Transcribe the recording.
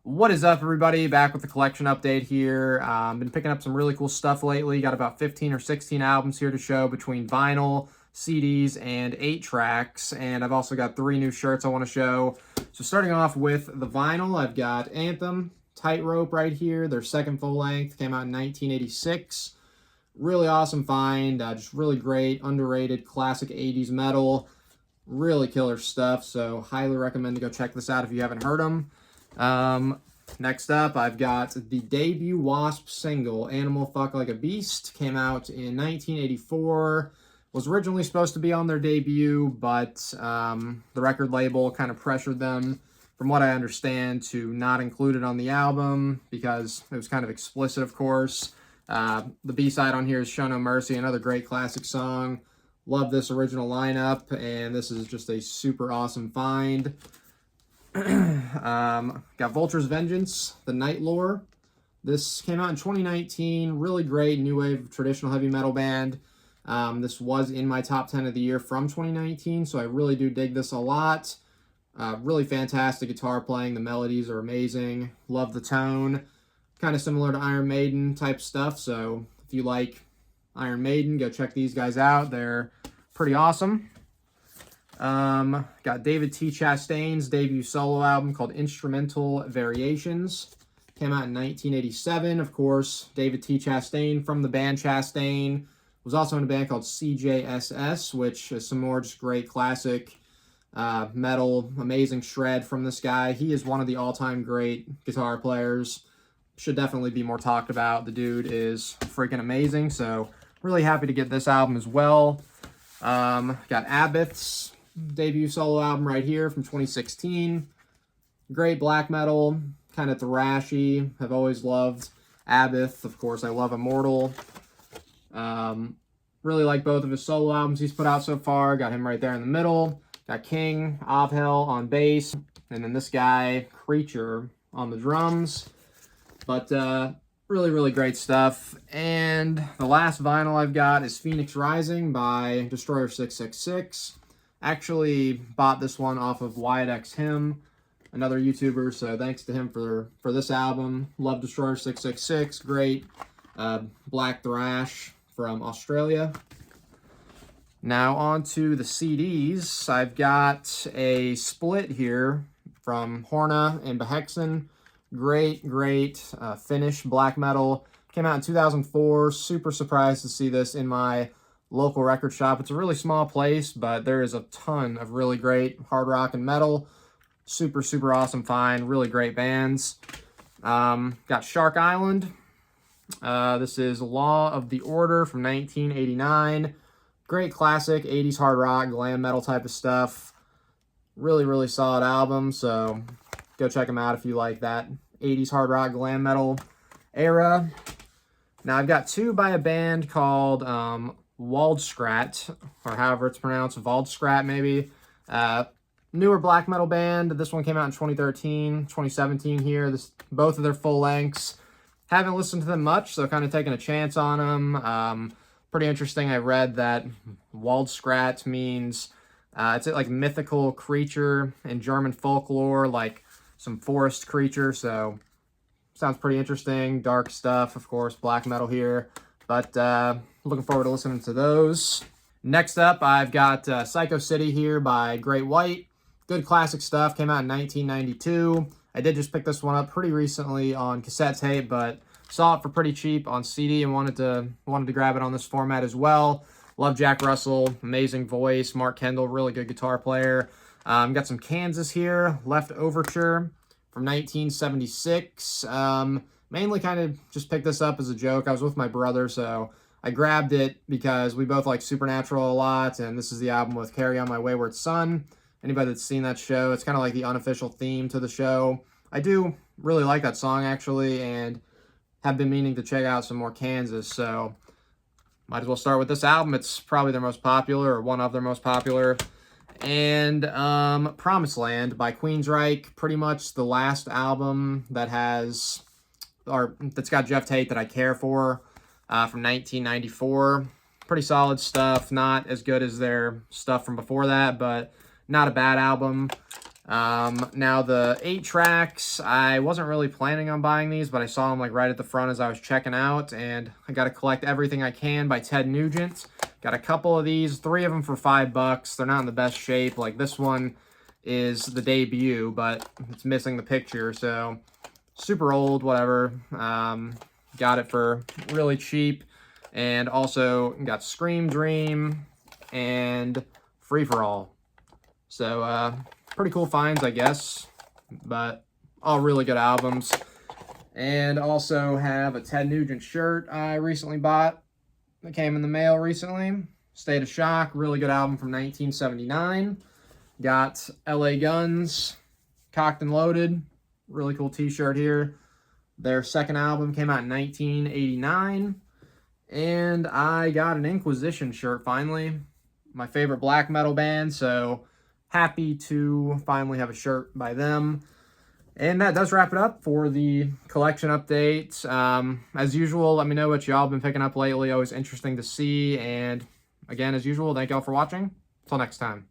What is up, everybody? Back with the collection update here. Been picking up some really cool stuff lately. Got about 15 or 16 albums here to show between vinyl, CDs, and 8 tracks. And I've also got 3 new shirts I want to show. So starting off with the vinyl, I've got Anthem Tightrope right here. Their second full length came out in 1986. Really awesome find. Just really great, underrated, classic 80s metal. Really killer stuff. So highly recommend to go check this out if you haven't heard them. Next up, I've got the debut WASP single, Animal Fuck Like a Beast. Came out in 1984. Was originally supposed to be on their debut, but the record label kind of pressured them, from what I understand, to not include it on the album because it was kind of explicit, of course. The B-side on here is Show No Mercy, another great classic song. Love this original lineup, and this is just a super awesome find. Got Vultures Vengeance, The Night Lore. This came out in 2019. Really great new wave traditional heavy metal band. This was in my top 10 of the year from 2019, so I really do dig this a lot. Really fantastic guitar playing. The melodies are amazing. Love the tone. Kind of similar to Iron Maiden type stuff, so if you like Iron Maiden, go check these guys out. They're pretty awesome. Got David T. Chastain's debut solo album called Instrumental Variations. Came out in 1987. Of course, David T. Chastain from the band Chastain. Was also in a band called CJSS, which is some more just great classic metal, amazing shred from this guy. He is one of the all-time great guitar players. Should definitely be more talked about. The dude is freaking amazing, so really happy to get this album as well. Got Abbott's debut solo album right here from 2016. Great black metal, kind of thrashy. I've always loved Abbott. Of course, I love Immortal. Really like both of his solo albums he's put out so far. Got him right there in the middle. Got King of Hell on bass. And then this guy, Creature, on the drums. But really, really great stuff. And the last vinyl I've got is Phoenix Rising by Destroyer 666. Actually bought this one off of Wyatt X Him, another YouTuber, so thanks to him for this album. Love Destroyer 666, great black thrash from Australia. Now on to the CDs. I've got a split here from Horna and Behexen. Great Finnish black metal. Came out in 2004. Super surprised to see this in my local record shop. It's a really small place, but there is a ton of really great hard rock and metal. Super awesome find. Really great bands. Got Shark Island. This is Law of the Order from 1989. Great classic 80s hard rock, glam metal type of stuff. Really solid album, so go check them out if you like that 80s hard rock, glam metal era. Now I've got 2 by a band called wald scrat, or however it's pronounced, scrat maybe. Newer black metal band. This one came out in 2013, 2017 here. Both of their full lengths. Haven't listened to them much, so kind of taking a chance on them. Pretty interesting. I read that wald scrat means it's like mythical creature in German folklore, like some forest creature, so sounds pretty interesting. Dark stuff, of course, black metal here, but looking forward to listening to those. Next up, I've got Psycho City here by Great White. Good classic stuff, came out in 1992. I did just pick this one up pretty recently on cassette tape, but saw it for pretty cheap on CD and wanted to grab it on this format as well. Love Jack Russell, amazing voice. Mark Kendall, really good guitar player. Got some Kansas here, Left Overture from 1976. Mainly kind of just picked this up as a joke. I was with my brother, so I grabbed it because we both like Supernatural a lot, and this is the album with Carry On My Wayward Son. Anybody that's seen that show, it's kind of like the unofficial theme to the show. I do really like that song, actually, and have been meaning to check out some more Kansas, so might as well start with this album. It's probably their most popular, or one of their most popular. And Promised Land by Queensryche, pretty much the last album that has, or that's got Jeff Tate that I care for, from 1994. Pretty solid stuff, not as good as their stuff from before that, but not a bad album. Now the 8 tracks, I wasn't really planning on buying these, but I saw them like right at the front as I was checking out, and I got to collect Everything I Can by Ted Nugent. Got a couple of these, 3 of them for $5. They're not in the best shape. Like this one is the debut, but it's missing the picture, so super old, whatever. Got it for really cheap, and also got Scream Dream and Free For All. So, pretty cool finds, I guess, but all really good albums. And also have a Ted Nugent shirt I recently bought that came in the mail recently. State of Shock, really good album from 1979. Got LA Guns, Cocked and Loaded, really cool t-shirt here. Their second album came out in 1989. And I got an Inquisition shirt finally, my favorite black metal band, so happy to finally have a shirt by them. And that does wrap it up for the collection update. As usual, let me know what y'all been picking up lately. Always interesting to see. And again, as usual, thank y'all for watching. Until next time.